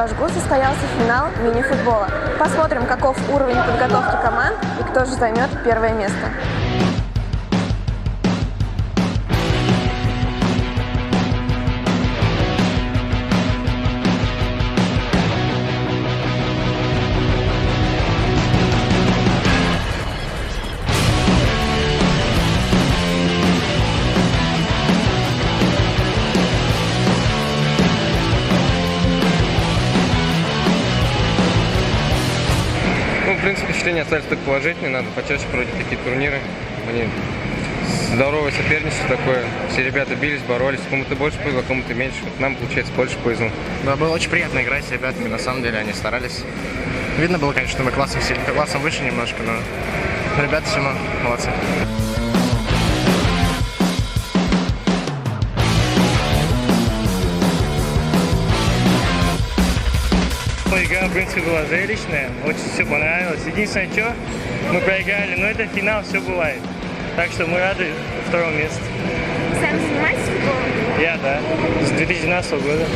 Башгу состоялся финал мини-футбола. Посмотрим, каков уровень подготовки команд и кто же займет первое место. В принципе, впечатления остались только положительные, надо почаще проводить такие турниры. Они здоровое соперничество такое, все ребята бились, боролись, кому-то больше повезло, кому-то меньше. Вот нам, получается, больше повезло. Да, было очень приятно играть с ребятами, на самом деле они старались. Видно было, конечно, что мы классом выше немножко, но ребята все равно молодцы. Игра, в принципе, была зрелищная, очень все понравилось. Единственное, что мы проиграли, но это финал, все бывает. Так что мы рады второму месту. Сами занимаетесь футболом? Я, да, с 2012 года.